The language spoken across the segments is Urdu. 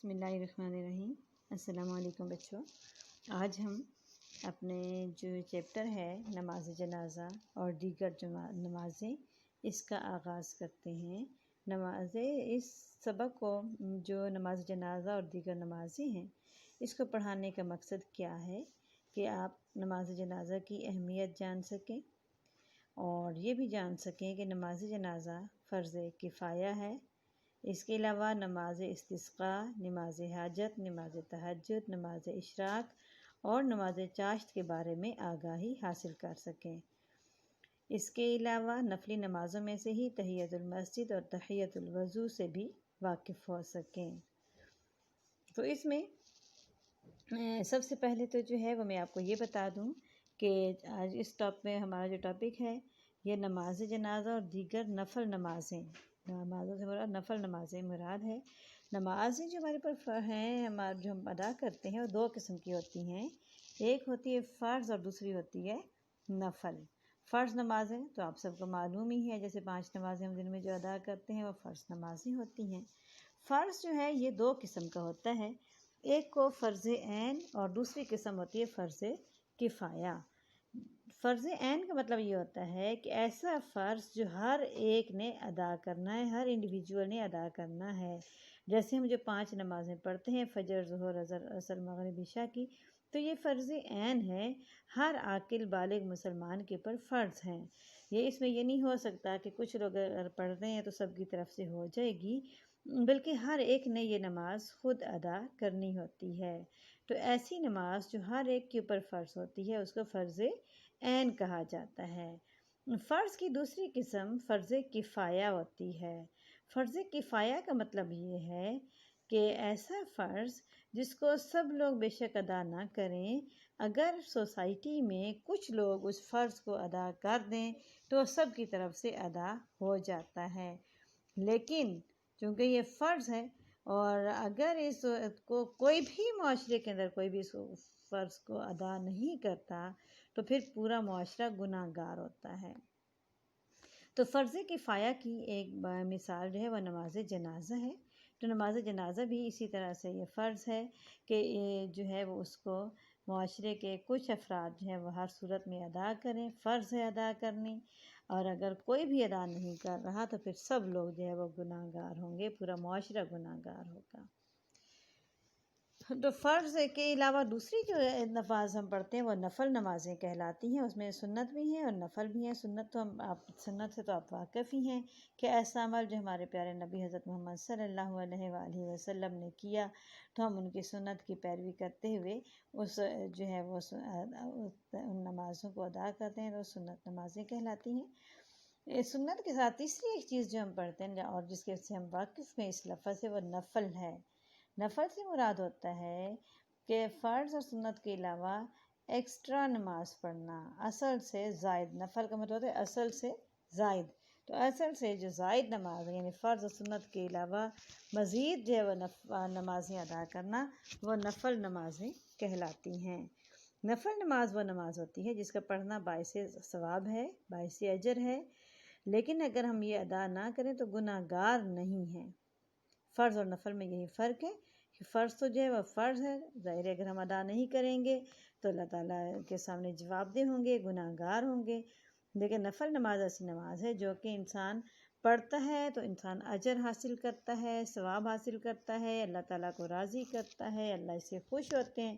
بسم اللہ الرحمن الرحیم۔ السلام علیکم بچوں۔ آج ہم اپنے جو چیپٹر ہے نماز جنازہ اور دیگر نمازیں، اس کا آغاز کرتے ہیں۔ اس سبق کو جو نماز جنازہ اور دیگر نمازیں ہیں، اس کو پڑھانے کا مقصد کیا ہے کہ آپ نماز جنازہ کی اہمیت جان سکیں اور یہ بھی جان سکیں کہ نماز جنازہ فرض کفایہ ہے۔ اس کے علاوہ نماز استسقاء، نماز حاجت، نماز تہجد، نماز اشراق اور نماز چاشت کے بارے میں آگاہی حاصل کر سکیں۔ اس کے علاوہ نفلی نمازوں میں سے ہی تحیۃ المسجد اور تحیۃ الوضو سے بھی واقف ہو سکیں۔ تو اس میں سب سے پہلے تو جو ہے وہ میں آپ کو یہ بتا دوں کہ آج اس میں ہمارا جو ٹاپک ہے یہ نماز جنازہ اور دیگر نفل نمازیں، نمازوں سے مراد نفل نمازیں مراد ہے۔ نمازیں جو ہمارے پر ہیں، جو ہم ادا کرتے ہیں، وہ دو قسم کی ہوتی ہیں۔ ایک ہوتی ہے فرض اور دوسری ہوتی ہے نفل۔ فرض نمازیں تو آپ سب کو معلوم ہی ہے، جیسے 5 نمازیں ہم دن میں جو ادا کرتے ہیں وہ فرض نمازیں ہوتی ہیں۔ فرض جو ہے یہ دو قسم کا ہوتا ہے، ایک کو فرض عین اور دوسری قسم ہوتی ہے فرض کفایہ۔ فرض عین کا مطلب یہ ہوتا ہے کہ ایسا فرض جو ہر ایک نے ادا کرنا ہے، ہر انڈیویجول نے ادا کرنا ہے۔ جیسے ہم جو 5 نمازیں پڑھتے ہیں، فجر، ظہر، عصر، مغرب، عشاء کی، تو یہ فرض عین ہے، ہر عاقل بالغ مسلمان کے پر فرض ہیں۔ اس میں یہ نہیں ہو سکتا کہ کچھ لوگ اگر پڑھ رہے ہیں تو سب کی طرف سے ہو جائے گی، بلکہ ہر ایک نے یہ نماز خود ادا کرنی ہوتی ہے۔ تو ایسی نماز جو ہر ایک کے اوپر فرض ہوتی ہے اس کو فرض عین کہا جاتا ہے۔ فرض کی دوسری قسم فرض کفایہ ہوتی ہے۔ فرض کفایہ کا مطلب یہ ہے کہ ایسا فرض جس کو سب لوگ بے شک ادا نہ کریں، اگر سوسائٹی میں کچھ لوگ اس فرض کو ادا کر دیں تو سب کی طرف سے ادا ہو جاتا ہے۔ لیکن چونکہ یہ فرض ہے اور اگر اس کو کوئی بھی معاشرے کے اندر کوئی بھی اس فرض کو ادا نہیں کرتا تو پھر پورا معاشرہ گناہ گار ہوتا ہے۔ تو فرض کفایہ کی ایک مثال جو ہے وہ نماز جنازہ ہے۔ تو نماز جنازہ بھی اسی طرح سے یہ فرض ہے کہ جو ہے وہ اس کو معاشرے کے کچھ افراد جو ہے وہ ہر صورت میں ادا کریں، فرض ہے ادا کرنی، اور اگر کوئی بھی ادا نہیں کر رہا تو پھر سب لوگ جو ہے وہ گناہ گار ہوں گے، پورا معاشرہ گناہ گار ہوگا۔ تو فرض کے علاوہ دوسری جو نماز ہم پڑھتے ہیں وہ نفل نمازیں کہلاتی ہیں۔ اس میں سنت بھی ہیں اور نفل بھی ہیں۔ سنت سے تو آپ واقف ہی ہیں کہ ایسا عمل جو ہمارے پیارے نبی حضرت محمد صلی اللہ علیہ وآلہ وسلم نے کیا تو ہم ان کی سنت کی پیروی کرتے ہوئے اس جو ہے وہ ان نمازوں کو ادا کرتے ہیں، تو سنت نمازیں کہلاتی ہیں۔ سنت کے ساتھ تیسری ایک چیز جو ہم پڑھتے ہیں اور جس کے سے ہم واقف ہیں اس لفظ سے، وہ نفل ہے۔ نفل سے مراد ہوتا ہے کہ فرض اور سنت کے علاوہ ایکسٹرا نماز پڑھنا، اصل سے زائد۔ نفل کا مطلب ہے اصل سے زائد، تو اصل سے جو زائد نماز ہے، یعنی فرض اور سنت کے علاوہ مزید جو ہے وہ نمازیں ادا کرنا، وہ نفل نمازیں کہلاتی ہیں۔ نفل نماز وہ نماز ہوتی ہے جس کا پڑھنا باعث ثواب ہے، باعث اجر ہے، لیکن اگر ہم یہ ادا نہ کریں تو گناہ گار نہیں ہیں۔ فرض اور نفل میں یہی فرق ہے کہ فرض تو جو ہے وہ فرض ہے، ظاہر ہے اگر ہم ادا نہیں کریں گے تو اللہ تعالیٰ کے سامنے جواب دہ ہوں گے، گناہ گار ہوں گے۔ لیکن نفل نماز ایسی نماز ہے جو کہ انسان پڑھتا ہے تو انسان اجر حاصل کرتا ہے، ثواب حاصل کرتا ہے، اللہ تعالیٰ کو راضی کرتا ہے، اللہ اس سے خوش ہوتے ہیں۔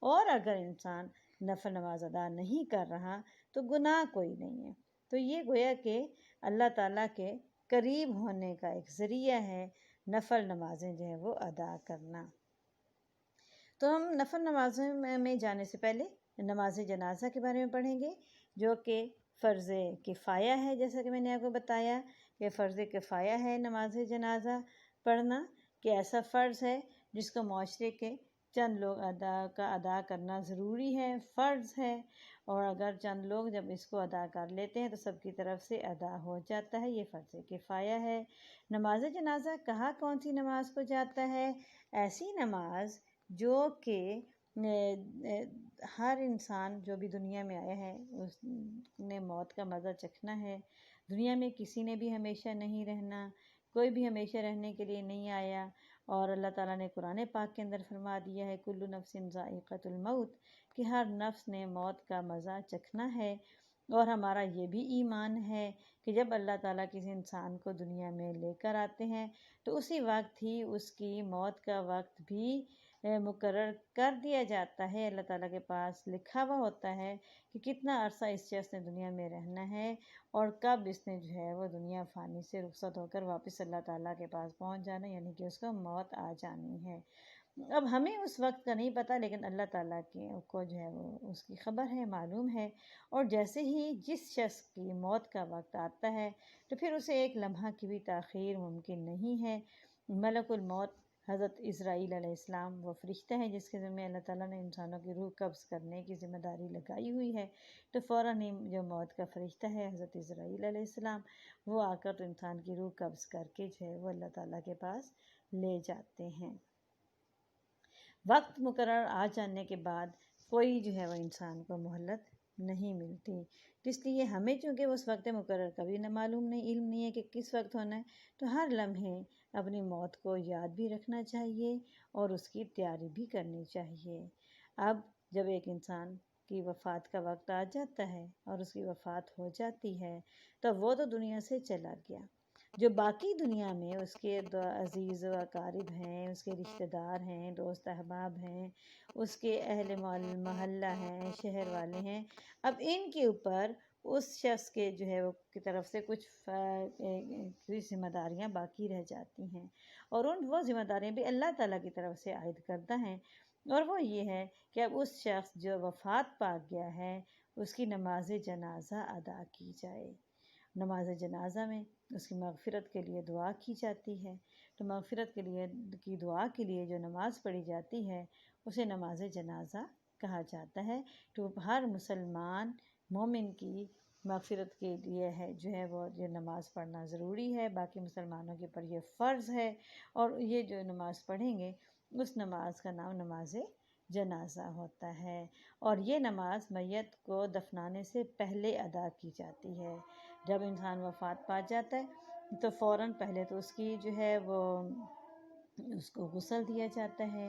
اور اگر انسان نفل نماز ادا نہیں کر رہا تو گناہ کوئی نہیں ہے۔ تو یہ گویا کہ اللہ تعالیٰ کے قریب ہونے کا ایک ذریعہ ہے نفل نمازیں جو ہے وہ ادا کرنا۔ تو ہم نفل نمازوں میں جانے سے پہلے نماز جنازہ کے بارے میں پڑھیں گے، جو کہ فرض کفایہ ہے۔ جیسا کہ میں نے آپ کو بتایا کہ فرض کفایہ ہے نماز جنازہ پڑھنا، کہ ایسا فرض ہے جس کو معاشرے کے چند لوگ ادا کرنا ضروری ہے، فرض ہے، اور اگر چند لوگ جب اس کو ادا کر لیتے ہیں تو سب کی طرف سے ادا ہو جاتا ہے، یہ فرض کفایہ ہے۔ نماز جنازہ کہا کون سی نماز کو جاتا ہے؟ ایسی نماز جو کہ ہر انسان جو بھی دنیا میں آیا ہے اس نے موت کا مزہ چکھنا ہے۔ دنیا میں کسی نے بھی ہمیشہ نہیں رہنا، کوئی بھی ہمیشہ رہنے کے لیے نہیں آیا، اور اللہ تعالیٰ نے قرآن پاک کے اندر فرما دیا ہے کل نفس ذائقۃ الموت، کہ ہر نفس نے موت کا مزہ چکھنا ہے۔ اور ہمارا یہ بھی ایمان ہے کہ جب اللہ تعالیٰ کسی انسان کو دنیا میں لے کر آتے ہیں تو اسی وقت ہی اس کی موت کا وقت بھی مقرر کر دیا جاتا ہے۔ اللہ تعالیٰ کے پاس لکھا ہوا ہوتا ہے کہ کتنا عرصہ اس شخص نے دنیا میں رہنا ہے اور کب اس نے جو ہے وہ دنیا فانی سے رخصت ہو کر واپس اللہ تعالیٰ کے پاس پہنچ جانا، یعنی کہ اس کو موت آ جانی ہے۔ اب ہمیں اس وقت کا نہیں پتہ، لیکن اللہ تعالیٰ کو جو ہے وہ اس کی خبر ہے، معلوم ہے۔ اور جیسے ہی جس شخص کی موت کا وقت آتا ہے تو پھر اسے ایک لمحہ کی بھی تاخیر ممکن نہیں ہے۔ ملک الموت حضرت عزرائیل علیہ السلام وہ فرشتہ ہے جس کے ذمہ اللہ تعالیٰ نے انسانوں کی روح قبض کرنے کی ذمہ داری لگائی ہوئی ہے، تو فوراً ہی جو موت کا فرشتہ ہے حضرت عزرائیل علیہ السلام وہ آ کر انسان کی روح قبض کر کے جو ہے وہ اللہ تعالیٰ کے پاس لے جاتے ہیں۔ وقت مقرر آ جانے کے بعد کوئی جو ہے وہ انسان کو مہلت نہیں ملتی، اس لیے ہمیں چونکہ اس وقت مقرر کبھی نہ معلوم نہیں، علم نہیں ہے کہ کس وقت ہونا ہے، تو ہر لمحے اپنی موت کو یاد بھی رکھنا چاہیے اور اس کی تیاری بھی کرنی چاہیے۔ اب جب ایک انسان کی وفات کا وقت آ جاتا ہے اور اس کی وفات ہو جاتی ہے تو وہ تو دنیا سے چلا گیا، جو باقی دنیا میں اس کے عزیز و اقارب ہیں، اس کے رشتہ دار ہیں، دوست احباب ہیں، اس کے اہل محلہ ہیں، شہر والے ہیں، اب ان کے اوپر اس شخص کے جو ہے وہ کی طرف سے کچھ ذمہ داریاں باقی رہ جاتی ہیں، اور وہ ذمہ داریاں بھی اللہ تعالیٰ کی طرف سے عائد کردہ ہیں، اور وہ یہ ہے کہ اب اس شخص جو وفات پا گیا ہے اس کی نماز جنازہ ادا کی جائے۔ نماز جنازہ میں اس کی مغفرت کے لیے دعا کی جاتی ہے، تو مغفرت کے لیے کی دعا کے لیے جو نماز پڑھی جاتی ہے اسے نماز جنازہ کہا جاتا ہے۔ تو ہر مسلمان مومن کی مغفرت کے لیے ہے جو ہے وہ یہ نماز پڑھنا ضروری ہے، باقی مسلمانوں کے اوپر یہ فرض ہے، اور یہ جو نماز پڑھیں گے اس نماز کا نام نماز جنازہ ہوتا ہے، اور یہ نماز میت کو دفنانے سے پہلے ادا کی جاتی ہے۔ جب انسان وفات پا جاتا ہے تو فوراً پہلے تو اس کی جو ہے وہ اس کو غسل دیا جاتا ہے،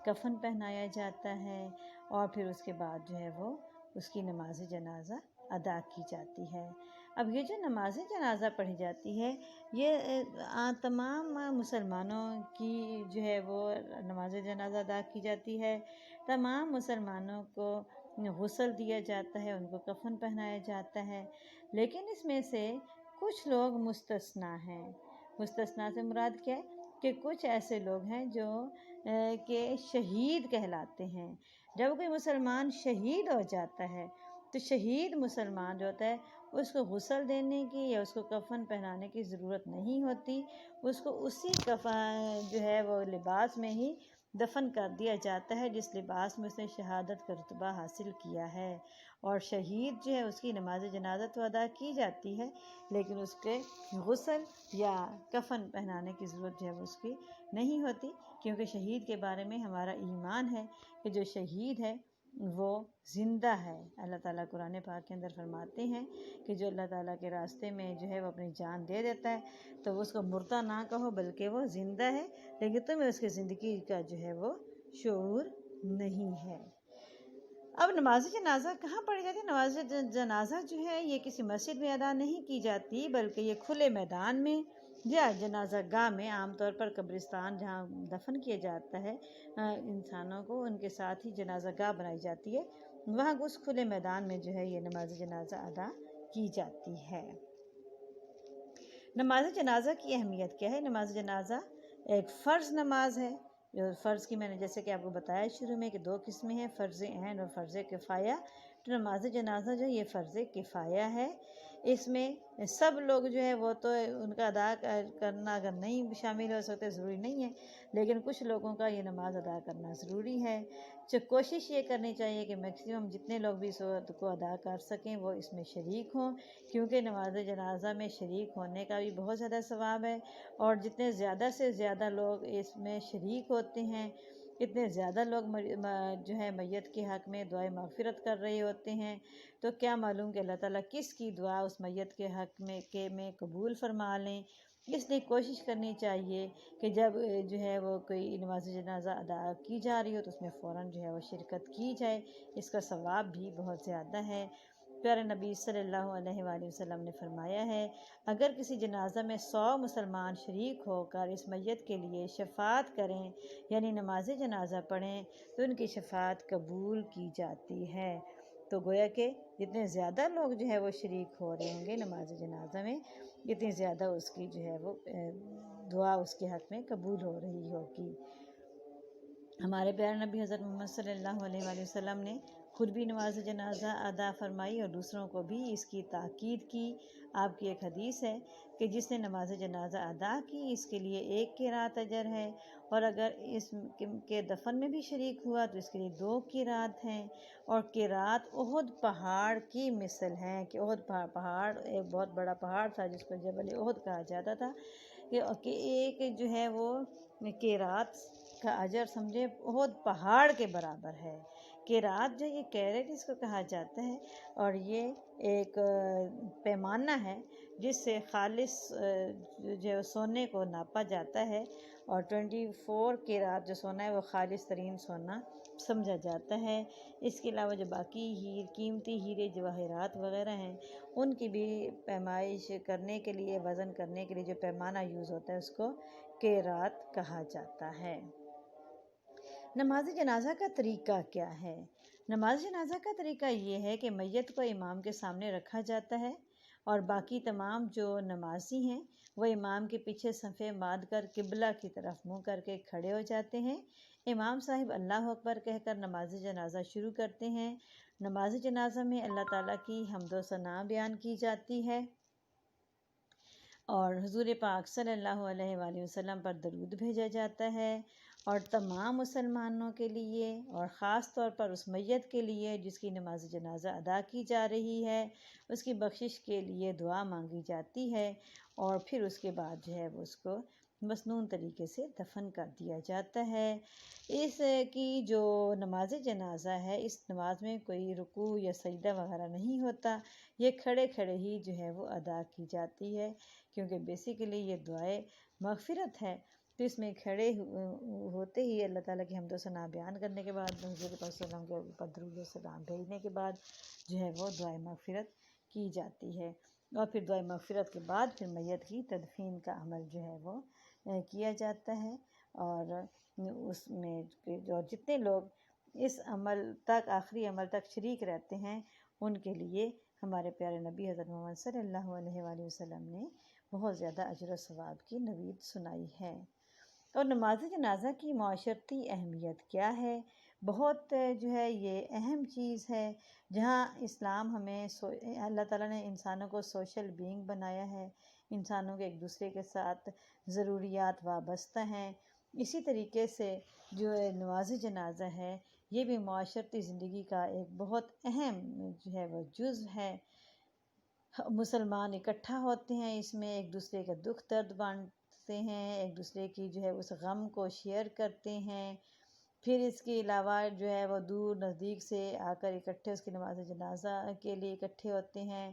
کفن پہنایا جاتا ہے، اور پھر اس کے بعد جو ہے وہ اس کی نماز جنازہ ادا کی جاتی ہے۔ اب یہ جو نماز جنازہ پڑھی جاتی ہے یہ تمام مسلمانوں کی جو ہے وہ نماز جنازہ ادا کی جاتی ہے، تمام مسلمانوں کو غسل دیا جاتا ہے، ان کو کفن پہنایا جاتا ہے، لیکن اس میں سے کچھ لوگ مستثنیٰ ہیں۔ مستثنیٰ سے مراد کیا ہے کہ کچھ ایسے لوگ ہیں جو کہ شہید کہلاتے ہیں۔ جب کوئی مسلمان شہید ہو جاتا ہے تو شہید مسلمان جو ہوتا ہے اس کو غسل دینے کی یا اس کو کفن پہنانے کی ضرورت نہیں ہوتی، اس کو اسی کفن جو ہے وہ لباس میں ہی دفن کر دیا جاتا ہے جس لباس میں اس نے شہادت کا رتبہ حاصل کیا ہے، اور شہید جو ہے اس کی نماز جنازہ تو ادا کی جاتی ہے لیکن اس کے غسل یا کفن پہنانے کی ضرورت جو ہے اس کی نہیں ہوتی، کیونکہ شہید کے بارے میں ہمارا ایمان ہے کہ جو شہید ہے وہ زندہ ہے۔ اللہ تعالیٰ قرآن پاک کے اندر فرماتے ہیں کہ جو اللہ تعالیٰ کے راستے میں جو ہے وہ اپنی جان دے دیتا ہے تو وہ اس کو مردہ نہ کہو بلکہ وہ زندہ ہے، لیکن تمہیں اس کی زندگی کا جو ہے وہ شعور نہیں ہے۔ اب نماز جنازہ کہاں پڑھی جاتی ہے؟ نماز جنازہ جو ہے یہ کسی مسجد میں ادا نہیں کی جاتی بلکہ یہ کھلے میدان میں یا جنازہ گاہ میں، عام طور پر قبرستان جہاں دفن کیا جاتا ہے انسانوں کو، ان کے ساتھ ہی جنازہ گاہ بنائی جاتی ہے، وہاں اس کھلے میدان میں جو ہے یہ نماز جنازہ ادا کی جاتی ہے۔ نماز جنازہ کی اہمیت کیا ہے؟ نماز جنازہ ایک فرض نماز ہے، جو فرض کی میں نے جیسے کہ آپ کو بتایا شروع میں کہ دو قسمیں ہیں، فرض عین اور فرض کفایہ۔ تو نماز جنازہ جو یہ فرض کفایہ ہے، اس میں سب لوگ جو ہے وہ تو ان کا ادا کرنا اگر نہیں شامل ہو سکتے ضروری نہیں ہے، لیکن کچھ لوگوں کا یہ نماز ادا کرنا ضروری ہے، جو کوشش یہ کرنی چاہیے کہ میکسیمم جتنے لوگ بھی اس کو ادا کر سکیں وہ اس میں شریک ہوں، کیونکہ نماز جنازہ میں شریک ہونے کا بھی بہت زیادہ ثواب ہے، اور جتنے زیادہ سے زیادہ لوگ اس میں شریک ہوتے ہیں اتنے زیادہ لوگ جو ہے میت کے حق میں دعائے مغفرت کر رہے ہوتے ہیں، تو کیا معلوم کہ اللہ تعالیٰ کس کی دعا اس میت کے حق میں قبول فرما لیں۔ اس لیے کوشش کرنی چاہیے کہ جب جو ہے وہ کوئی نماز جنازہ ادا کی جا رہی ہو تو اس میں فوراً جو ہے وہ شرکت کی جائے، اس کا ثواب بھی بہت زیادہ ہے۔ پیارے نبی صلی اللہ علیہ وآلہ وسلم نے فرمایا ہے، اگر کسی جنازہ میں 100 مسلمان شریک ہو کر اس میت کے لیے شفاعت کریں یعنی نماز جنازہ پڑھیں تو ان کی شفاعت قبول کی جاتی ہے۔ تو گویا کہ جتنے زیادہ لوگ جو ہے وہ شریک ہو رہے ہوں گے نماز جنازہ میں، اتنی زیادہ اس کی جو ہے وہ دعا اس کے حق میں قبول ہو رہی ہوگی۔ ہمارے پیارے نبی حضرت محمد صلی اللہ علیہ وآلہ وسلم نے خود بھی نماز جنازہ ادا فرمائی اور دوسروں کو بھی اس کی تاکید کی۔ آپ کی ایک حدیث ہے کہ جس نے نماز جنازہ ادا کی اس کے لیے 1 قرات اجر ہے، اور اگر اس کے دفن میں بھی شریک ہوا تو اس کے لیے 2 قرات ہیں، اور قرات احد پہاڑ کی مثل ہیں کہ احد پہاڑ ایک بہت بڑا پہاڑ تھا جس کو جبل احد کہا جاتا تھا، کہ ایک جو ہے وہ قرات کا اجر سمجھے احد پہاڑ کے برابر ہے۔ قرات جو یہ کیرٹ اس کو کہا جاتا ہے، اور یہ ایک پیمانہ ہے جس سے خالص جو سونے کو ناپا جاتا ہے، اور 24 قرات جو سونا ہے وہ خالص ترین سونا سمجھا جاتا ہے۔ اس کے علاوہ جو باقی قیمتی ہیرے جواہرات وغیرہ ہیں ان کی بھی پیمائش کرنے کے لیے، وزن کرنے کے لیے جو پیمانہ یوز ہوتا ہے اس کو قرات کہا جاتا ہے۔ نماز جنازہ کا طریقہ کیا ہے؟ نماز جنازہ کا طریقہ یہ ہے کہ میت کو امام کے سامنے رکھا جاتا ہے، اور باقی تمام جو نمازی ہیں وہ امام کے پیچھے صفیں باندھ کر قبلہ کی طرف منہ کر کے کھڑے ہو جاتے ہیں۔ امام صاحب اللہ اکبر کہہ کر نماز جنازہ شروع کرتے ہیں۔ نماز جنازہ میں اللہ تعالیٰ کی حمد و ثنا بیان کی جاتی ہے، اور حضور پاک صلی اللہ علیہ وآلہ وسلم پر درود بھیجا جاتا ہے، اور تمام مسلمانوں کے لیے اور خاص طور پر اس میت کے لیے جس کی نماز جنازہ ادا کی جا رہی ہے اس کی بخشش کے لیے دعا مانگی جاتی ہے، اور پھر اس کے بعد جو ہے وہ اس کو مسنون طریقے سے دفن کر دیا جاتا ہے۔ اس کی جو نماز جنازہ ہے اس نماز میں کوئی رکوع یا سجدہ وغیرہ نہیں ہوتا، یہ کھڑے کھڑے ہی جو ہے وہ ادا کی جاتی ہے، کیونکہ بیسیکلی یہ دعائے مغفرت ہے، تو اس میں کھڑے ہوتے ہی اللہ تعالیٰ کی حمد و ثنا بیان کرنے کے بعد حضور صلی اللہ علیہ وسلم کے اوپر درود و سلام بھیجنے کے بعد جو ہے وہ دعائے مغفرت کی جاتی ہے، اور پھر دعائے مغفرت کے بعد پھر میت کی تدفین کا عمل جو ہے وہ کیا جاتا ہے، اور اس میں جو جتنے لوگ اس عمل تک آخری عمل تک شریک رہتے ہیں ان کے لیے ہمارے پیارے نبی حضرت محمد صلی اللہ علیہ وآلہ وسلم نے بہت زیادہ اجر و ثواب کی نوید سنائی ہے۔ اور نماز جنازہ کی معاشرتی اہمیت کیا ہے؟ بہت جو ہے یہ اہم چیز ہے، جہاں اسلام ہمیں اللہ تعالیٰ نے انسانوں کو سوشل بینگ بنایا ہے، انسانوں کے ایک دوسرے کے ساتھ ضروریات وابستہ ہیں، اسی طریقے سے جو نماز جنازہ ہے یہ بھی معاشرتی زندگی کا ایک بہت اہم جو ہے وہ جزو ہے۔ مسلمان اکٹھا ہوتے ہیں، اس میں ایک دوسرے کا دکھ درد بانٹتے ہیں، ایک دوسرے کی جو ہے اس غم کو شیئر کرتے ہیں، پھر اس کے علاوہ جو ہے وہ دور نزدیک سے آ کر اکٹھے اس کی نماز جنازہ کے لیے اکٹھے ہوتے ہیں۔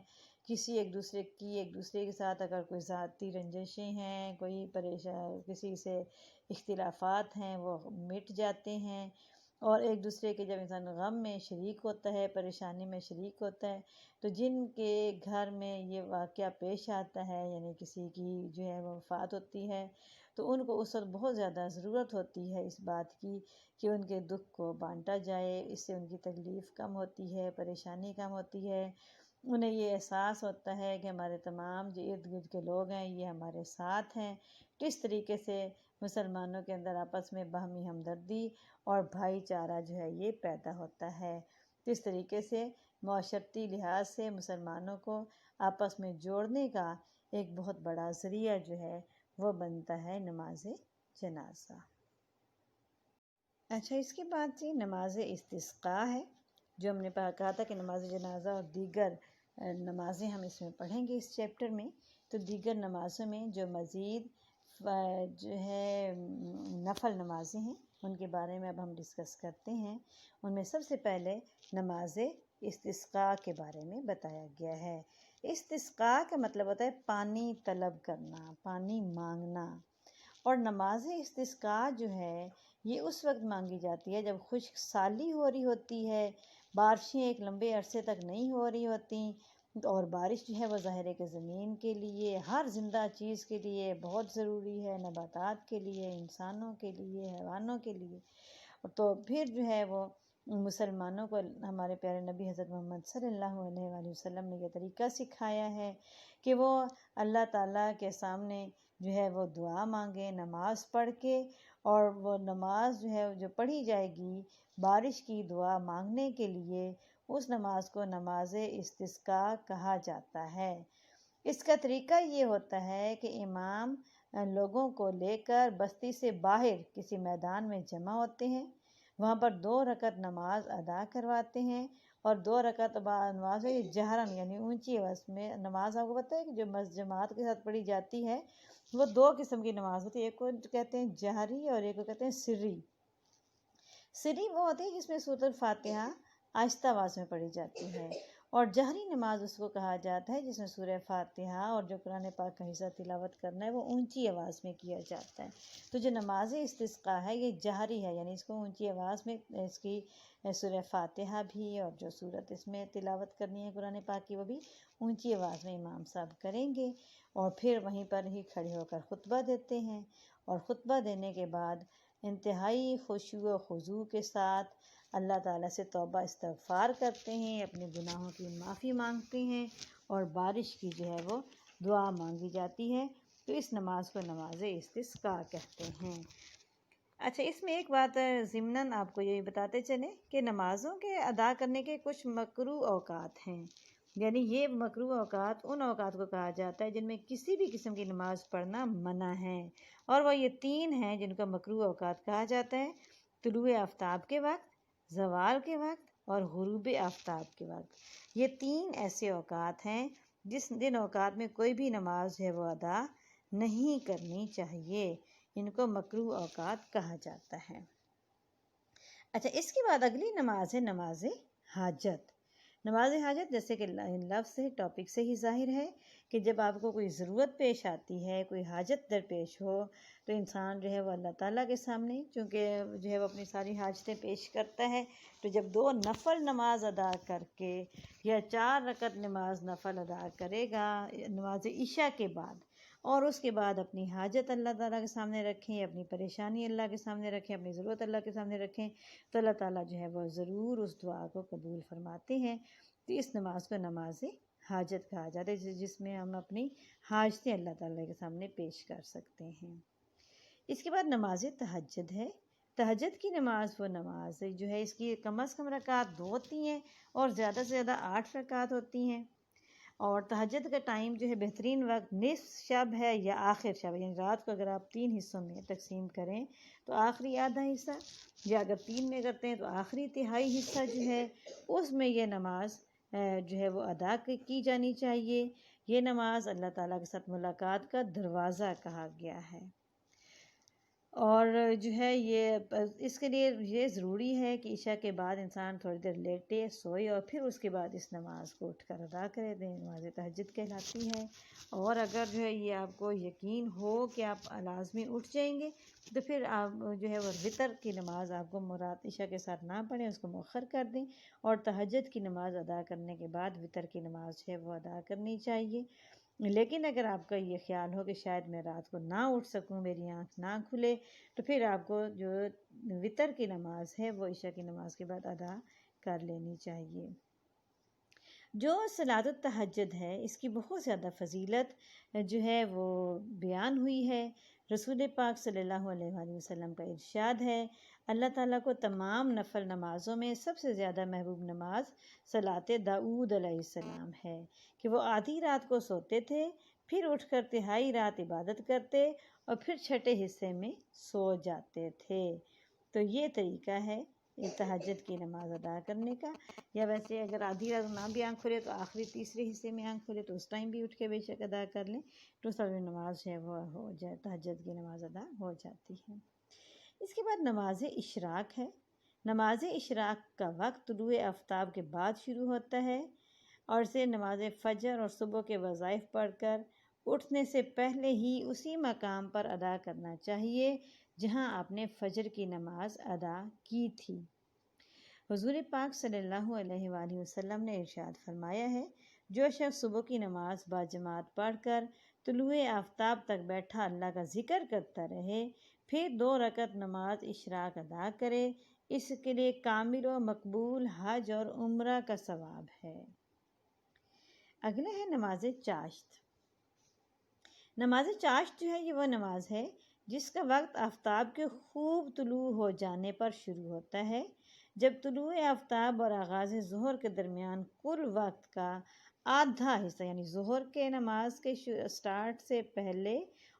ایک دوسرے کے ساتھ اگر کوئی ذاتی رنجشیں ہیں، کوئی کسی سے اختلافات ہیں وہ مٹ جاتے ہیں، اور ایک دوسرے کے جب انسان غم میں شریک ہوتا ہے، پریشانی میں شریک ہوتا ہے، تو جن کے گھر میں یہ واقعہ پیش آتا ہے یعنی کسی کی جو ہے وفات ہوتی ہے تو ان کو اس وقت بہت زیادہ ضرورت ہوتی ہے اس بات کی کہ ان کے دکھ کو بانٹا جائے، اس سے ان کی تکلیف کم ہوتی ہے، پریشانی کم ہوتی ہے، انہیں یہ احساس ہوتا ہے کہ ہمارے تمام جو ارد گرد کے لوگ ہیں یہ ہمارے ساتھ ہیں۔ تو اس طریقے سے مسلمانوں کے اندر آپس میں باہمی ہمدردی اور بھائی چارہ جو ہے یہ پیدا ہوتا ہے۔ تو اس طریقے سے معاشرتی لحاظ سے مسلمانوں کو آپس میں جوڑنے کا ایک بہت بڑا ذریعہ جو ہے وہ بنتا ہے نماز جنازہ۔ اچھا، اس کے بعد سے نماز استسقاء ہے، جو ہم نے کہا تھا کہ نماز جنازہ اور دیگر نمازیں ہم اس میں پڑھیں گے اس چیپٹر میں، تو دیگر نمازوں میں جو مزید جو ہے نفل نمازیں ہیں ان کے بارے میں اب ہم ڈسکس کرتے ہیں۔ ان میں سب سے پہلے نماز استسقاء کے بارے میں بتایا گیا ہے۔ استسقاء کا مطلب ہوتا ہے پانی طلب کرنا، پانی مانگنا۔ اور نماز استسقاء جو ہے یہ اس وقت مانگی جاتی ہے جب خشک سالی ہو رہی ہوتی ہے، بارشیں ایک لمبے عرصے تک نہیں ہو رہی ہوتی، اور بارش جو ہے وہ ظاہر ہے کہ زمین کے لیے، ہر زندہ چیز کے لیے بہت ضروری ہے، نباتات کے لیے، انسانوں کے لیے، حیوانوں کے لیے۔ تو پھر جو ہے وہ مسلمانوں کو ہمارے پیارے نبی حضرت محمد صلی اللہ علیہ وآلہ وسلم نے یہ طریقہ سکھایا ہے کہ وہ اللہ تعالیٰ کے سامنے جو ہے وہ دعا مانگیں نماز پڑھ کے، اور وہ نماز جو ہے جو پڑھی جائے گی بارش کی دعا مانگنے کے لیے، اس نماز کو نماز استسقاء کہا جاتا ہے۔ اس کا طریقہ یہ ہوتا ہے کہ امام لوگوں کو لے کر بستی سے باہر کسی میدان میں جمع ہوتے ہیں، وہاں پر 2 رکعت نماز ادا کرواتے ہیں، اور 2 رکعت نماز ہے جہرن یعنی اونچی آواز میں نماز۔ آپ کو پتہ ہے کہ جو جماعت کے ساتھ پڑھی جاتی ہے وہ 2 قسم کی نماز ہوتی ہے، ایک کو کہتے ہیں جہری اور ایک کو کہتے ہیں سری۔ سری وہ ہوتی ہے جس میں سورۃ الفاتحہ آہستہ آواز میں پڑھی جاتی ہے، اور جہری نماز اس کو کہا جاتا ہے جس میں سورہ فاتحہ اور جو قرآن پاک کا حصہ تلاوت کرنا ہے وہ اونچی آواز میں کیا جاتا ہے۔ تو جو نماز استسقاء ہے یہ جہری ہے، یعنی اس کو اونچی آواز میں اس کی سورہ فاتحہ بھی اور جو سورت اس میں تلاوت کرنی ہے قرآن پاک کی وہ بھی اونچی آواز میں امام صاحب کریں گے، اور پھر وہیں پر ہی کھڑے ہو کر خطبہ دیتے ہیں، اور خطبہ دینے کے بعد انتہائی خشوع و خضوع کے ساتھ اللہ تعالیٰ سے توبہ استغفار کرتے ہیں، اپنے گناہوں کی معافی مانگتے ہیں، اور بارش کی جو ہے وہ دعا مانگی جاتی ہے۔ تو اس نماز کو نماز استسقاء کہتے ہیں۔ اچھا، اس میں ایک بات ضمناً آپ کو یہ بتاتے چلیں کہ نمازوں کے ادا کرنے کے کچھ مکروہ اوقات ہیں، یعنی یہ مکروہ اوقات ان اوقات کو کہا جاتا ہے جن میں کسی بھی قسم کی نماز پڑھنا منع ہے، اور وہ یہ 3 ہیں جن کو مکروہ اوقات کہا جاتا ہے: طلوع آفتاب کے وقت، زوال کے وقت، اور غروب آفتاب کے وقت۔ یہ 3 ایسے اوقات ہیں جن اوقات میں کوئی بھی نماز ہے وہ ادا نہیں کرنی چاہیے، ان کو مکروہ اوقات کہا جاتا ہے۔ اچھا، اس کے بعد اگلی نماز ہے نماز حاجت۔ نماز حاجت جیسے کہ لفظ سے ٹاپک سے ہی ظاہر ہے کہ جب آپ کو کوئی ضرورت پیش آتی ہے، کوئی حاجت درپیش ہو، تو انسان جو ہے وہ اللہ تعالیٰ کے سامنے چونکہ جو ہے وہ اپنی ساری حاجتیں پیش کرتا ہے، تو جب 2 نفل نماز ادا کر کے یا 4 رکعت نماز نفل ادا کرے گا نماز عشاء کے بعد، اور اس کے بعد اپنی حاجت اللہ تعالیٰ کے سامنے رکھیں، اپنی پریشانی اللہ کے سامنے رکھیں، اپنی ضرورت اللہ کے سامنے رکھیں، تو اللہ تعالیٰ جو ہے وہ ضرور اس دعا کو قبول فرماتے ہیں۔ تو اس نماز کو نماز حاجت کہا جاتا ہے جس میں ہم اپنی حاجتیں اللہ تعالیٰ کے سامنے پیش کر سکتے ہیں۔ اس کے بعد نماز تہجد ہے۔ تہجد کی نماز وہ نماز ہے جو ہے اس کی کم از کم رکعت 2 ہوتی ہیں اور زیادہ سے زیادہ 8 رکعت ہوتی ہیں، اور تہجد کا ٹائم جو ہے بہترین وقت نصف شب ہے یا آخر شب، یعنی رات کو اگر آپ 3 حصوں میں تقسیم کریں تو آخری آدھا حصہ، یا اگر 3 میں کرتے ہیں تو آخری تہائی حصہ جو ہے اس میں یہ نماز جو ہے وہ ادا کی جانی چاہیے۔ یہ نماز اللہ تعالیٰ کے ساتھ ملاقات کا دروازہ کہا گیا ہے، اور جو ہے یہ اس کے لیے یہ ضروری ہے کہ عشاء کے بعد انسان تھوڑی دیر لیٹے سوئے اور پھر اس کے بعد اس نماز کو اٹھ کر ادا کرے دیں، نماز تہجد کہلاتی ہے۔ اور اگر جو ہے یہ آپ کو یقین ہو کہ آپ لازمی اٹھ جائیں گے تو پھر آپ جو ہے وہ وتر کی نماز آپ کو مراد عشاء کے ساتھ نہ پڑھیں، اس کو مؤخر کر دیں، اور تہجد کی نماز ادا کرنے کے بعد وتر کی نماز جو ہے وہ ادا کرنی چاہیے۔ لیکن اگر آپ کا یہ خیال ہو کہ شاید میں رات کو نہ اٹھ سکوں، میری آنکھ نہ کھلے، تو پھر آپ کو جو وتر کی نماز ہے وہ عشاء کی نماز کے بعد ادا کر لینی چاہیے۔ جو صلاۃ التہجد ہے اس کی بہت زیادہ فضیلت جو ہے وہ بیان ہوئی ہے۔ رسول پاک صلی اللہ علیہ وآلہ وسلم کا ارشاد ہے، اللہ تعالیٰ کو تمام نفل نمازوں میں سب سے زیادہ محبوب نماز صلاۃ داؤد علیہ السلام ہے، کہ وہ آدھی رات کو سوتے تھے، پھر اٹھ کر تہائی رات عبادت کرتے اور پھر چھٹے حصے میں سو جاتے تھے۔ تو یہ طریقہ ہے تہجد کی نماز ادا کرنے کا، یا ویسے اگر آدھی رات نہ بھی آنکھ کھلے تو آخری تیسرے حصے میں آنکھ کھلے تو اس ٹائم بھی اٹھ کے بے شک ادا کر لیں، تو ساری نماز ہے وہ ہو جائے، تہجد کی نماز ادا ہو جاتی ہے۔ اس کے بعد نماز اشراق ہے۔ نماز اشراق کا وقت طلوع آفتاب کے بعد شروع ہوتا ہے اور اسے نماز فجر اور صبح کے وظائف پڑھ کر اٹھنے سے پہلے ہی اسی مقام پر ادا کرنا چاہیے جہاں آپ نے فجر کی نماز ادا کی تھی۔ حضور پاک صلی اللہ علیہ وآلہ وسلم نے ارشاد فرمایا ہے، جو شخص صبح کی نماز باجماعت پڑھ کر طلوع آفتاب تک بیٹھا اللہ کا ذکر کرتا رہے، پھر 2 رکعت نماز اشراق ادا کرے، اس کے لیے کامل و مقبول حج اور عمرہ کا ثواب ہے۔ اگلا ہے نماز چاشت۔ نماز چاشت جو ہے یہ وہ نماز ہے جس کا وقت آفتاب کے خوب طلوع ہو جانے پر شروع ہوتا ہے۔ جب طلوع آفتاب اور آغاز ظہر کے درمیان کل وقت کا آدھا حصہ، یعنی ظہر کے نماز کے سٹارٹ سے پہلے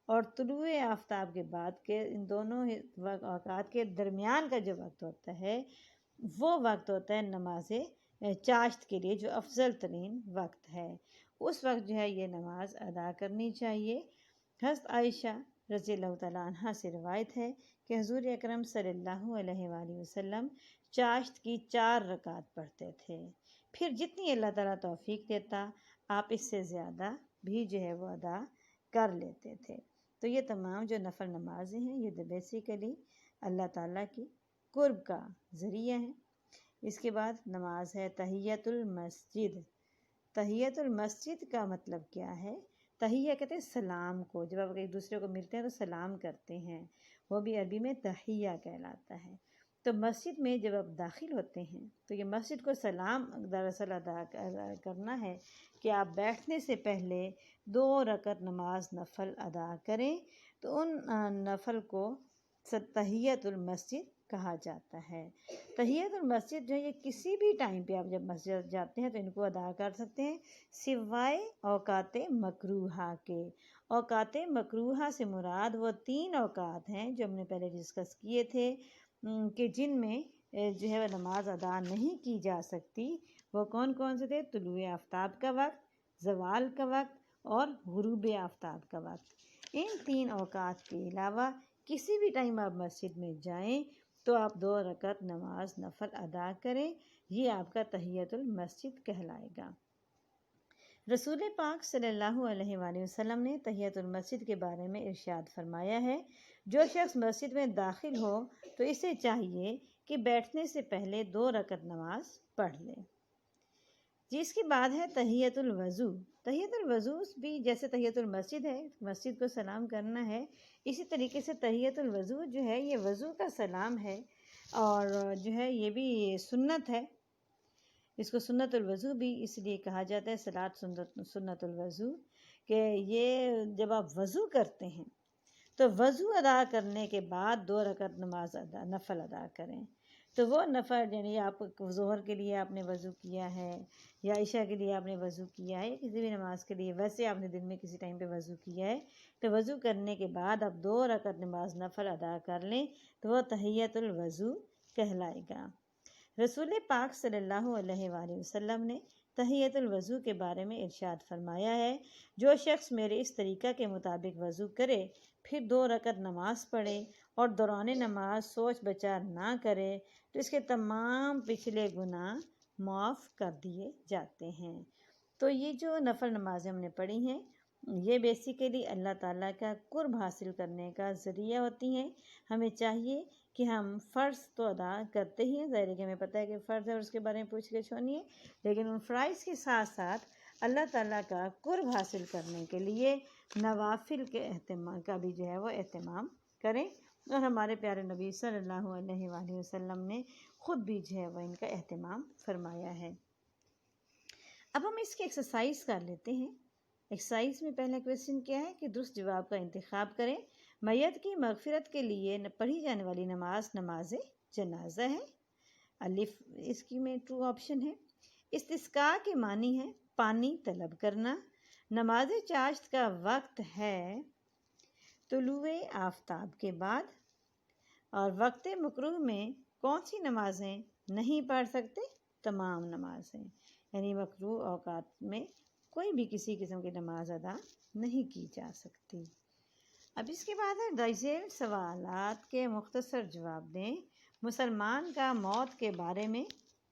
اور طلوع آفتاب کے بعد کے ان دونوں اوقات کے درمیان کا جو وقت ہوتا ہے وہ وقت ہوتا ہے نماز چاشت کے لیے، جو افضل ترین وقت ہے۔ اس وقت جو ہے یہ نماز ادا کرنی چاہیے۔ حضرت عائشہ رضی اللہ تعالیٰ عنہ سے روایت ہے کہ حضور اکرم صلی اللہ علیہ وآلہ وسلم چاشت کی 4 رکعت پڑھتے تھے، پھر جتنی اللہ تعالیٰ توفیق دیتا آپ اس سے زیادہ بھی جو ہے وہ ادا کر لیتے تھے۔ تو یہ تمام جو نفل نمازیں ہیں یہ بیسیکلی اللہ تعالیٰ کی قرب کا ذریعہ ہیں۔ اس کے بعد نماز ہے تحیۃ المسجد۔ تحیۃ المسجد کا مطلب کیا ہے؟ تحیہ کہتے ہیں سلام کو، جب آپ ایک دوسرے کو ملتے ہیں تو سلام کرتے ہیں، وہ بھی عربی میں تحیہ کہلاتا ہے۔ تو مسجد میں جب آپ داخل ہوتے ہیں تو یہ مسجد کو سلام دراصل ادا کرنا ہے کہ آپ بیٹھنے سے پہلے 2 رکعت نماز نفل ادا کریں، تو ان نفل کو تحیۃ المسجد کہا جاتا ہے۔ تحیۃ المسجد جو ہے یہ کسی بھی ٹائم پہ آپ جب مسجد جاتے ہیں تو ان کو ادا کر سکتے ہیں، سوائے اوقات مکروہہ کے۔ اوقات مکروہہ سے مراد وہ 3 اوقات ہیں جو ہم نے پہلے ڈسکس کیے تھے کہ جن میں جو ہے وہ نماز ادا نہیں کی جا سکتی۔ وہ کون کون سے تھے؟ طلوع آفتاب کا وقت، زوال کا وقت اور غروب آفتاب کا وقت۔ ان 3 اوقات کے علاوہ کسی بھی ٹائم آپ مسجد میں جائیں تو آپ 2 رکعت نماز نفل ادا کریں، یہ آپ کا تحیۃ المسجد کہلائے گا۔ رسول پاک صلی اللہ علیہ وآلہ وسلم نے تحیۃ المسجد کے بارے میں ارشاد فرمایا ہے، جو شخص مسجد میں داخل ہو تو اسے چاہیے کہ بیٹھنے سے پہلے 2 رکعت نماز پڑھ لے۔ جس کے بعد ہے تحیۃ الوضو۔ تحیۃ الوضو بھی جیسے تحیۃ المسجد ہے، مسجد کو سلام کرنا ہے، اسی طریقے سے تحیۃ الوضو جو ہے یہ وضو کا سلام ہے، اور جو ہے یہ بھی سنت ہے۔ اس کو سنت الوضو بھی اس لیے کہا جاتا ہے، صلاۃ سنت الوضو، کہ یہ جب آپ وضو کرتے ہیں تو وضو ادا کرنے کے بعد 2 رکعت نماز نفل ادا کریں۔ تو وہ نفل یعنی آپ ظہر کے لیے آپ نے وضو کیا ہے یا عشاء کے لیے آپ نے وضو کیا ہے، کسی بھی نماز کے لیے ویسے آپ نے دن میں کسی ٹائم پہ وضو کیا ہے، تو وضو کرنے کے بعد آپ 2 رکعت نماز نفل ادا کر لیں تو وہ تحیۃ الوضو کہلائے گا۔ رسول پاک صلی اللہ علیہ وآلہ وسلم نے تحیۃ الوضو کے بارے میں ارشاد فرمایا ہے، جو شخص میرے اس طریقہ کے مطابق وضو کرے، پھر 2 رکعت نماز پڑھے اور دوران نماز سوچ بچار نہ کرے تو اس کے تمام پچھلے گناہ معاف کر دیے جاتے ہیں۔ تو یہ جو نفل نمازیں ہم نے پڑھی ہیں یہ بیسیکلی اللہ تعالیٰ کا قرب حاصل کرنے کا ذریعہ ہوتی ہیں۔ ہمیں چاہیے کہ ہم فرض تو ادا کرتے ہی ہیں، ظاہر ہے کہ ہمیں پتہ ہے کہ فرض ہے اور اس کے بارے میں پوچھ گچھ ہونی ہے، لیکن ان فرائض کے ساتھ ساتھ اللہ تعالیٰ کا قرب حاصل کرنے کے لیے نوافل کے اہتمام کا بھی جو ہے وہ اہتمام کریں، اور ہمارے پیارے نبی صلی اللہ علیہ وآلہ وسلم نے خود بھی جو ہے وہ ان کا اہتمام فرمایا ہے۔ اب ہم اس کی ایکسرسائز کر لیتے ہیں۔ ایکسرسائز میں پہلا کویسچن کیا ہے کہ درست جواب کا انتخاب کریں۔ میت کی مغفرت کے لیے پڑھی جانے والی نماز نماز جنازہ ہے، الف اس کی میں ٹرو آپشن ہے۔ استسقاء کے معنی ہے پانی طلب کرنا۔ نماز چاشت کا وقت ہے طلوع آفتاب کے بعد، اور وقت مکروہ میں کون سی نمازیں نہیں پڑھ سکتے؟ تمام نمازیں، یعنی مکروہ اوقات میں کوئی بھی کسی قسم کی نماز ادا نہیں کی جا سکتی۔ اب اس کے بعد ہے درج سوالات کے مختصر جواب دیں۔ مسلمان کا موت کے بارے میں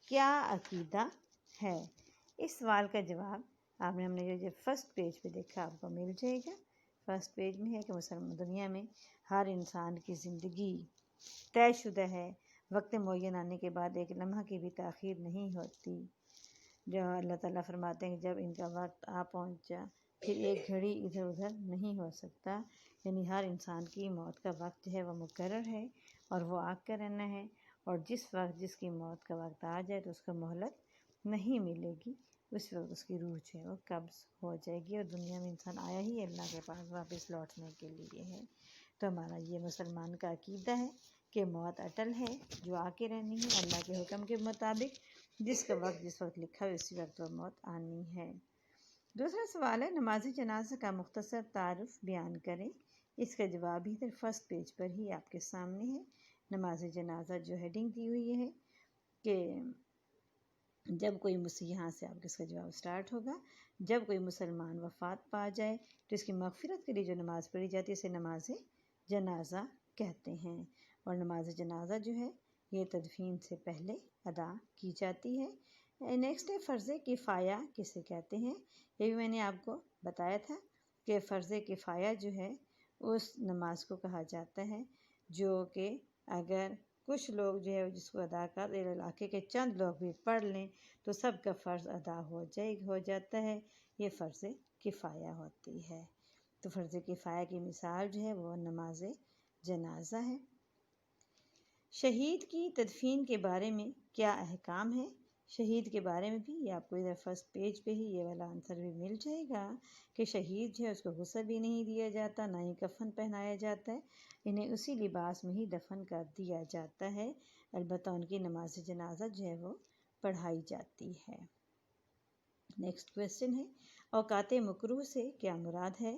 کیا عقیدہ ہے؟ اس سوال کا جواب ہم نے جو فرسٹ پیج پہ دیکھا آپ کو مل جائے گا۔ فرسٹ پیج میں ہے کہ مسلمان دنیا میں ہر انسان کی زندگی طے شدہ ہے، وقت معین آنے کے بعد ایک لمحہ کی بھی تاخیر نہیں ہوتی۔ جو اللہ تعالیٰ فرماتے ہیں کہ جب ان کا وقت آ پہنچا پھر ایک گھڑی ادھر ادھر نہیں ہو سکتا، یعنی ہر انسان کی موت کا وقت جو ہے وہ مقرر ہے اور وہ آ کر رہنا ہے، اور جس وقت جس کی موت کا وقت آ جائے تو اس کو مہلت نہیں ملے گی، اس وقت اس کی روح جو ہے وہ قبض ہو جائے گی، اور دنیا میں انسان آیا ہی اللہ کے پاس واپس لوٹنے کے لیے ہے۔ تو ہمارا یہ مسلمان کا عقیدہ ہے کہ موت اٹل ہے، جو آ کے رہنی ہے اللہ کے حکم کے مطابق، جس کا وقت جس وقت لکھا ہو اسی وقت وہ موت آنی ہے۔ دوسرا سوال ہے نماز جنازہ کا مختصر تعارف بیان کریں۔ اس کا جواب ہی فرسٹ پیج پر ہی آپ کے سامنے ہے۔ نماز جنازہ جو ہیڈنگ دی ہوئی ہے کہ جب کوئی یہاں سے آپ اس کا جواب سٹارٹ ہوگا، جب کوئی مسلمان وفات پا جائے تو اس کی مغفرت کے لیے جو نماز پڑھی جاتی ہے اسے نماز جنازہ کہتے ہیں، اور نماز جنازہ جو ہے یہ تدفین سے پہلے ادا کی جاتی ہے۔ نیکسٹ ہے فرض کفایہ کسے کہتے ہیں۔ یہ بھی میں نے آپ کو بتایا تھا کہ فرض کفایہ جو ہے اس نماز کو کہا جاتا ہے جو کہ اگر کچھ لوگ جو ہے جس کو ادا کر علاقے کے چند لوگ بھی پڑھ لیں تو سب کا فرض ادا ہو جاتا ہے، یہ فرض کفایہ ہوتی ہے۔ تو فرض کفایہ کی مثال جو ہے وہ نماز جنازہ ہے۔ شہید کی تدفین کے بارے میں کیا احکام ہے؟ شہید کے بارے میں بھی یہ آپ کو ادھر فرسٹ پیج پہ ہی یہ والا آنسر بھی مل جائے گا کہ شہید جو ہے اس کو غسل بھی نہیں دیا جاتا، نہ ہی کفن پہنایا جاتا ہے، انہیں اسی لباس میں ہی دفن کر دیا جاتا ہے، البتہ ان کی نماز جنازہ جو ہے وہ پڑھائی جاتی ہے۔ نیکسٹ کویسچن ہے اوقات مکروہ سے کیا مراد ہے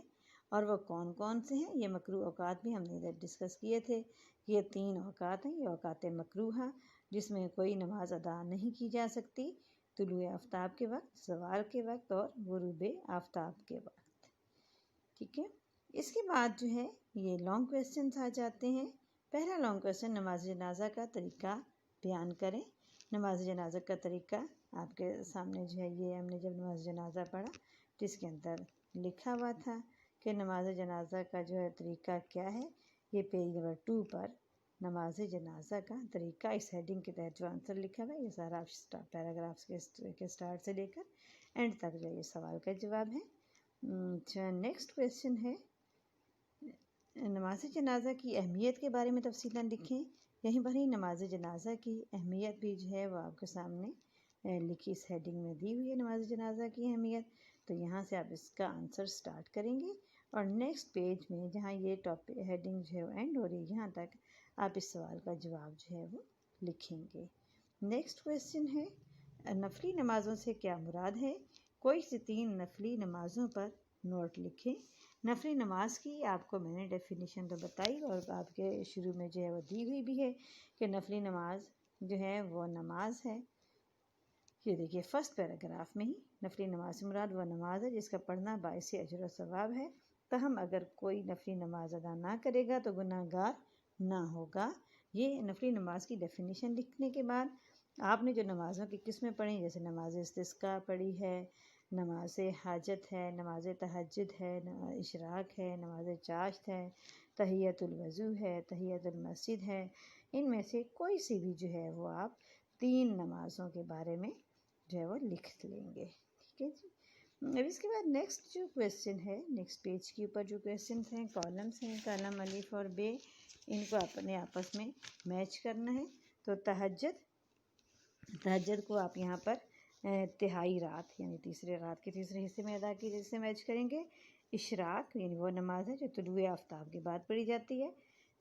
اور وہ کون کون سے ہیں؟ یہ مکروہ اوقات بھی ہم نے ادھر ڈسکس کیے تھے، یہ 3 اوقات ہیں، یہ اوقات مکروہ جس میں کوئی نماز ادا نہیں کی جا سکتی: طلوع آفتاب کے وقت، زوال کے وقت اور غروب آفتاب کے وقت۔ ٹھیک ہے، اس کے بعد جو ہے یہ لانگ کویسچنز آ جاتے ہیں۔ پہلا لانگ کویسچن نماز جنازہ کا طریقہ بیان کریں۔ نماز جنازہ کا طریقہ آپ کے سامنے جو ہے یہ ہم نے جب نماز جنازہ پڑھا جس کے اندر لکھا ہوا تھا کہ نماز جنازہ کا جو ہے طریقہ کیا ہے، یہ پیج نمبر 2 پر نماز جنازہ کا طریقہ اس ہیڈنگ کے تحت جو آنسر لکھا ہوا ہے یہ سارا پیراگرافس کے سٹارٹ سے لے کر اینڈ تک جو یہ سوال کا جواب ہے۔ نیکسٹ کویسچن ہے نماز جنازہ کی اہمیت کے بارے میں تفصیلاً لکھیں۔ یہیں پر ہی نماز جنازہ کی اہمیت بھی جو ہے وہ آپ کے سامنے لکھی اس ہیڈنگ میں دی ہوئی ہے، نماز جنازہ کی اہمیت، تو یہاں سے آپ اس کا آنسر سٹارٹ کریں گے اور نیکسٹ پیج میں جہاں یہ ٹاپک ہیڈنگ جو ہے وہ اینڈ ہو رہی ہے یہاں تک آپ اس سوال کا جواب جو ہے وہ لکھیں گے۔ نیکسٹ کویسچن ہے نفلی نمازوں سے کیا مراد ہے؟ کوئی سے 3 نفلی نمازوں پر نوٹ لکھیں۔ نفلی نماز کی آپ کو میں نے ڈیفینیشن تو بتائی اور آپ کے شروع میں جو ہے وہ دی ہوئی بھی ہے کہ نفلی نماز جو ہے وہ نماز ہے، یہ دیکھیے فرسٹ پیراگراف میں ہی نفلی نماز سے مراد وہ نماز ہے جس کا پڑھنا باعث اجر و ثواب ہے، تاہم اگر کوئی نفلی نماز ادا نہ کرے گا تو گناہ گار نہ ہوگا۔ یہ نفلی نماز کی ڈیفینیشن لکھنے کے بعد آپ نے جو نمازوں کی قسمیں پڑھی جیسے نماز استسقاء پڑھی ہے، نماز حاجت ہے، نماز تہجد ہے، اشراق ہے، نماز چاشت ہے، تحیۃ الوضو ہے، تحیۃ المسجد ہے، ان میں سے کوئی سی بھی جو ہے وہ آپ 3 نمازوں کے بارے میں جو ہے وہ لکھ لیں گے۔ ٹھیک ہے جی، اب اس کے بعد نیکسٹ جو کویسچن ہے نیکسٹ پیج کے اوپر جو کویسچنس ہیں کالمس ہیں، کالم الف اور بے، ان کو اپنے آپس میں میچ کرنا ہے۔ تو تہجد کو آپ یہاں پر تہائی رات یعنی تیسرے رات کے تیسرے حصے میں ادا کی جس سے میچ کریں گے۔ اشراق یعنی وہ نماز ہے جو طلوع آفتاب کے بعد پڑھی جاتی ہے۔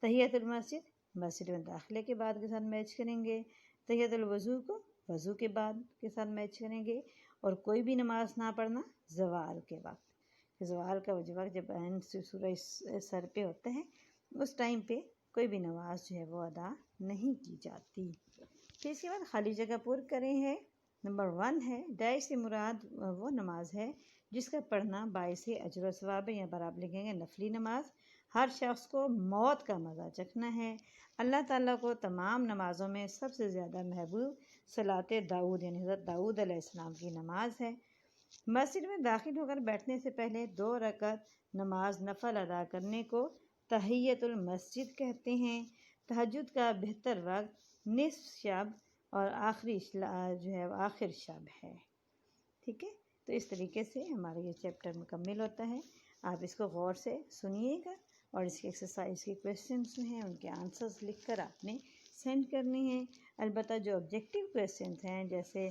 تحیۃ المسجد مسجد میں داخلے کے بعد کے ساتھ میچ کریں گے۔ تحیۃ الوضو کو وضو کے بعد کے ساتھ میچ کریں گے، اور کوئی بھی نماز نہ پڑھنا زوال کے وقت، زوال کا وقت جب سورج سر پہ ہوتا ہے اس ٹائم پہ کوئی بھی نماز جو ہے وہ ادا نہیں کی جاتی۔ پھر اس کے بعد خالی جگہ پر کریں ہے۔ نمبر 1 ہے داعش سے مراد وہ نماز ہے جس کا پڑھنا باعث اجر و ثواب ہے، یہاں پر آپ لکھیں گے نفلی نماز، ہر شخص کو موت کا مزہ چکھنا ہے۔ اللہ تعالیٰ کو تمام نمازوں میں سب سے زیادہ محبوب صلاۃ داؤد یعنی حضرت داؤد علیہ السلام کی نماز ہے۔ مسجد میں داخل ہو کر بیٹھنے سے پہلے 2 رکعت نماز نفل ادا کرنے کو تحیۃ المسجد کہتے ہیں۔ تہجد کا بہتر وقت نصف شب اور آخر شب ہے۔ ٹھیک ہے، تو اس طریقے سے ہمارا یہ چیپٹر مکمل ہوتا ہے۔ آپ اس کو غور سے سنیے گا اور اس کی ایکسرسائز کے کویسچنس ہیں ان کے آنسرز لکھ کر آپ نے سینڈ کرنے ہیں۔ البتہ جو آبجیکٹیو کویسچنس ہیں جیسے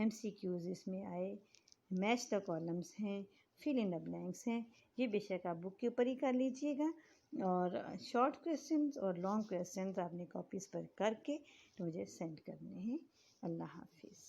MCQs اس میں آئے، میچ دا کالمس ہیں، فل ان دا بلینکس ہیں، یہ بے شک آپ بک کے اوپر ہی کر لیجئے گا، اور شارٹ کویسچنس اور لانگ کویسچنس آپ نے کاپیز پر کر کے مجھے سینڈ کرنے ہیں۔ اللہ حافظ۔